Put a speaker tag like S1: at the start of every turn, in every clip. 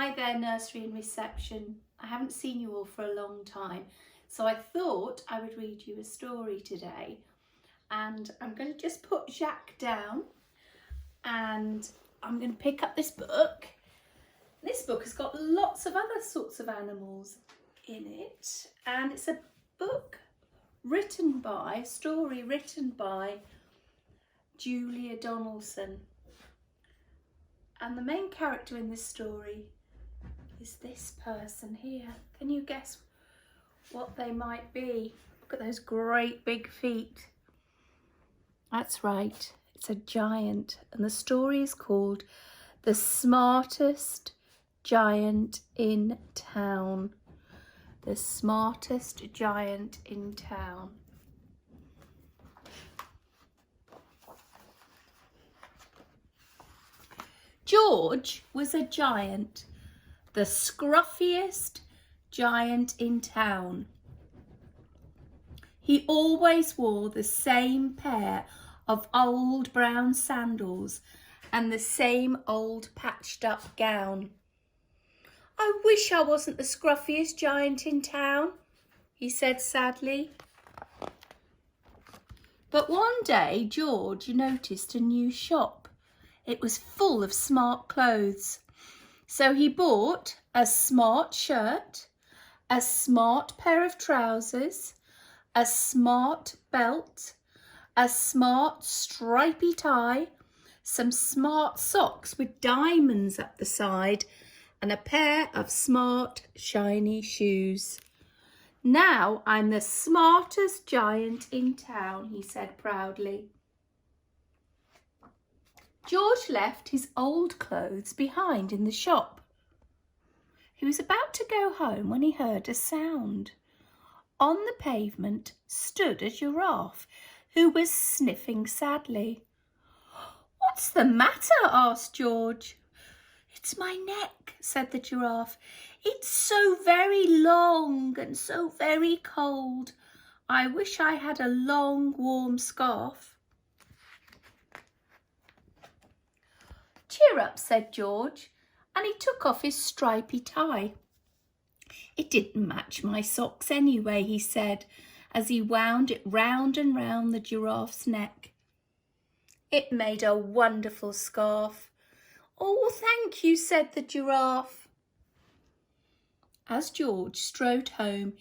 S1: Hi there, nursery and reception. I haven't seen you all for a long time, so I thought I would read you a story today. And I'm going to just put Jacques down and I'm going to pick up this book. This book has got lots of other sorts of animals in it, and it's a book a story written by Julia Donaldson. And the main character in this story is this person here. Can you guess what they might be? Look at those great big feet. That's right, it's a giant, and the story is called The Smartest Giant in Town. The Smartest Giant in Town. George was a giant, the scruffiest giant in town. He always wore the same pair of old brown sandals and the same old patched up gown. "I wish I wasn't the scruffiest giant in town," he said sadly. But one day George noticed a new shop. It was full of smart clothes. So he bought a smart shirt, a smart pair of trousers, a smart belt, a smart stripy tie, some smart socks with diamonds up the side, and a pair of smart shiny shoes. "Now I'm the smartest giant in town," he said proudly. George left his old clothes behind in the shop. He was about to go home when he heard a sound. On the pavement stood a giraffe who was sniffing sadly. "What's the matter?" asked George. "It's my neck," said the giraffe. "It's so very long and so very cold. I wish I had a long warm scarf." "Cheer up," said George, and he took off his stripy tie. "It didn't match my socks anyway," he said, as he wound it round and round the giraffe's neck. It made a wonderful scarf. "Oh, thank you," said the giraffe. As George strode home,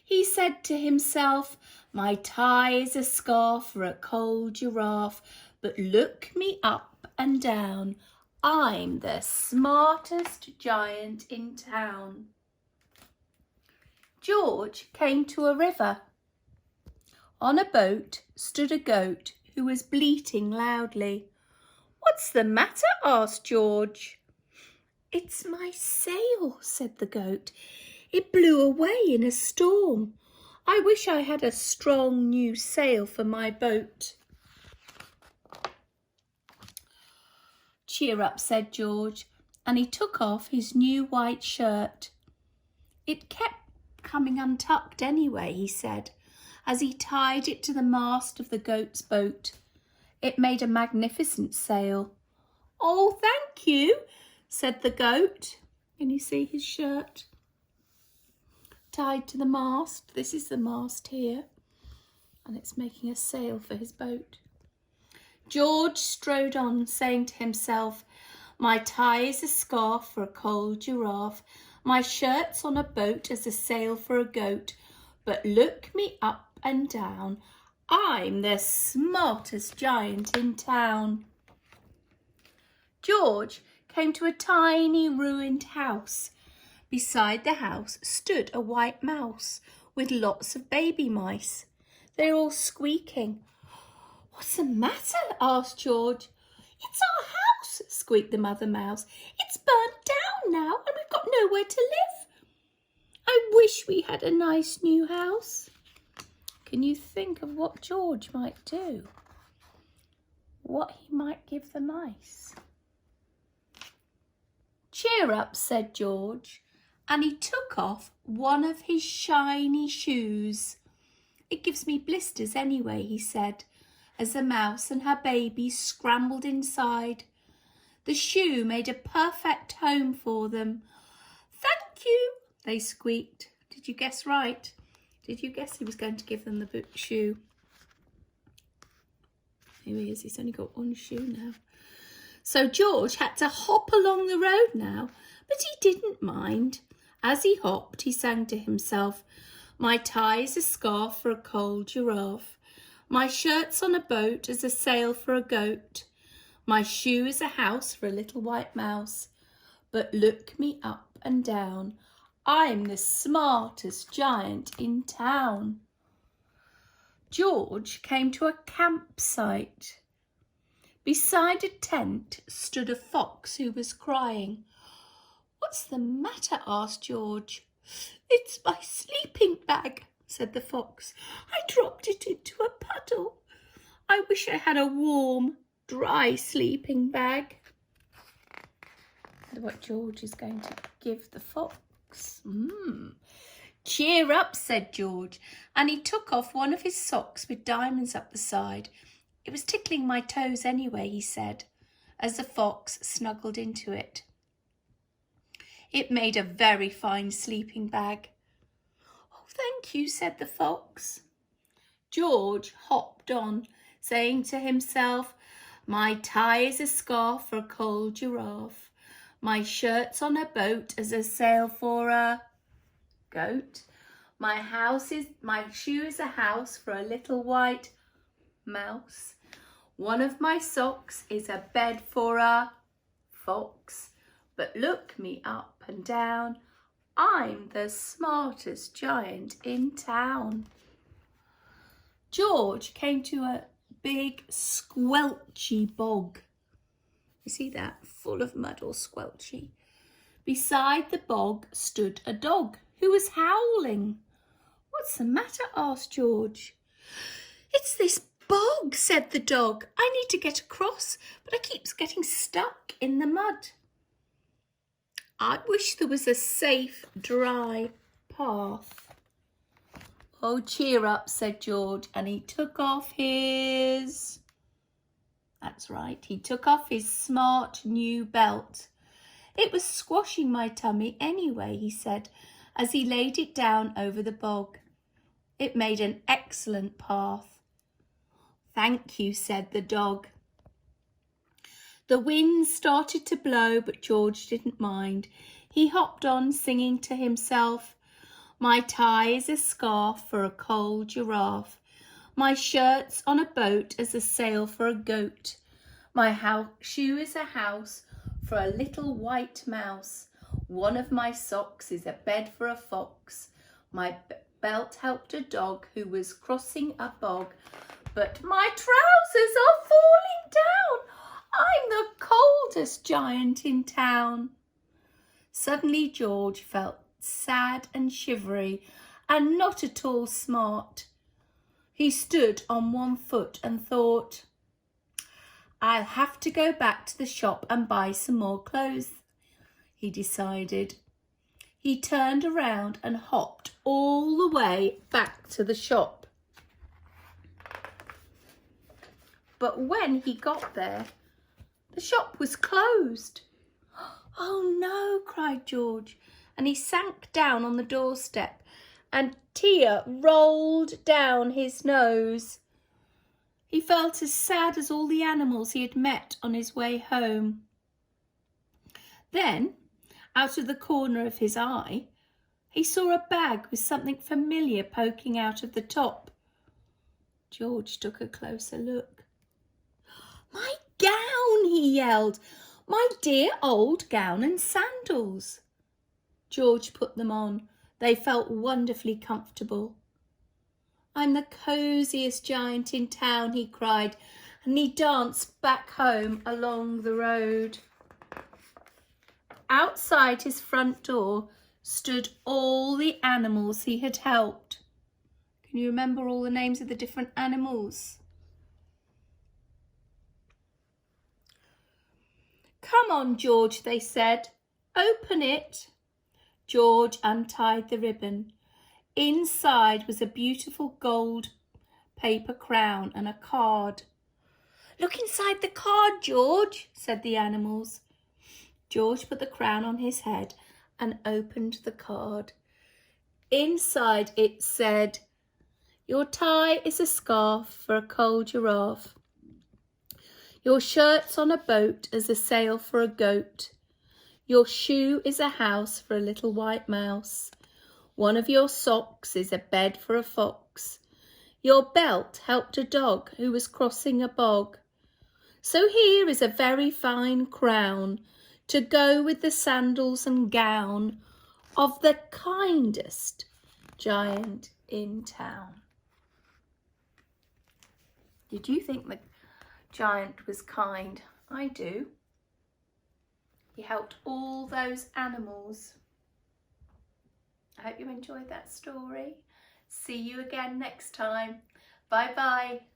S1: he said to himself, "My tie is a scarf for a cold giraffe, but look me up and down. I'm the smartest giant in town." George came to a river. On a boat stood a goat who was bleating loudly. "What's the matter?" asked George. "It's my sail," said the goat. "It blew away in a storm. I wish I had a strong new sail for my boat." "Cheer up," said George, and he took off his new white shirt. "It kept coming untucked anyway," he said, as he tied it to the mast of the goat's boat. It made a magnificent sail. "Oh, thank you," said the goat. Can you see his shirt? Tied to the mast. This is the mast here, and it's making a sail for his boat. George strode on, saying to himself, "My tie is a scarf for a cold giraffe. My shirt's on a boat as a sail for a goat. But look me up and down. I'm the smartest giant in town." George came to a tiny ruined house. Beside the house stood a white mouse with lots of baby mice. They're all squeaking. "What's the matter?" asked George. "It's our house," squeaked the mother mouse. "It's burnt down now and we've got nowhere to live. I wish we had a nice new house." Can you think of what George might do? What he might give the mice? "Cheer up," said George, and he took off one of his shiny shoes. "It gives me blisters anyway," he said, as the mouse and her baby scrambled inside. The shoe made a perfect home for them. you, they squeaked. Did you guess right? Did you guess he was going to give them the boot shoe? Here he is, he's only got one shoe now. So George had to hop along the road now, but he didn't mind. As he hopped, he sang to himself, "My tie is a scarf for a cold giraffe. My shirt's on a boat as a sail for a goat. My shoe is a house for a little white mouse. But look me up and down, I'm the smartest giant in town." George came to a campsite. Beside a tent stood a fox who was crying. "What's the matter?" asked George. "It's my sleeping bag," said the fox. "I dropped it into a puddle. I wish I had a warm, dry sleeping bag." What George is going to give the fox. "Cheer up," said George, and he took off one of his socks with diamonds up the side. "It was tickling my toes anyway," he said, as the fox snuggled into it. It made a very fine sleeping bag. "Oh, thank you," said the fox. George hopped on, saying to himself, "My tie is a scarf for a cold giraffe. My shirt's on a boat as a sail for a goat. My shoe is a house for a little white mouse. One of my socks is a bed for a fox. But look me up and down, I'm the smartest giant in town." George came to a big squelchy bog. You see that? Full of mud, or squelchy. Beside the bog stood a dog who was howling. "What's the matter?" asked George. "It's this bog," said the dog. "I need to get across, but I keep getting stuck in the mud. I wish there was a safe, dry path." "Oh, cheer up," said George, and he took off his... That's right, he took off his smart new belt. "It was squashing my tummy anyway," he said, as he laid it down over the bog. It made an excellent path. "Thank you," said the dog. The wind started to blow, but George didn't mind. He hopped on, singing to himself, "My tie is a scarf for a cold giraffe. My shirt's on a boat as a sail for a goat. My shoe is a house for a little white mouse. One of my socks is a bed for a fox. My belt helped a dog who was crossing a bog. But my trousers are falling down. I'm the coldest giant in town." Suddenly George felt sad and shivery and not at all smart. He stood on one foot and thought, "I'll have to go back to the shop and buy some more clothes," he decided. He turned around and hopped all the way back to the shop. But when he got there, the shop was closed. "Oh no," cried George, and he sank down on the doorstep, and tear rolled down his nose. He felt as sad as all the animals he had met on his way home. Then, out of the corner of his eye, he saw a bag with something familiar poking out of the top. George took a closer look. "My gown!" he yelled. "My dear old gown and sandals." George put them on. They felt wonderfully comfortable. "I'm the cosiest giant in town," he cried, and he danced back home along the road. Outside his front door stood all the animals he had helped. Can you remember all the names of the different animals? "Come on, George," they said. "Open it." George untied the ribbon. Inside was a beautiful gold paper crown and a card. "Look inside the card, George," said the animals. George put the crown on his head and opened the card. Inside it said, "Your tie is a scarf for a cold giraffe. Your shirt's on a boat as a sail for a goat. Your shoe is a house for a little white mouse. One of your socks is a bed for a fox. Your belt helped a dog who was crossing a bog. So here is a very fine crown to go with the sandals and gown of the kindest giant in town." Did you think the giant was kind? I do. He helped all those animals. I hope you enjoyed that story. See you again next time. Bye bye.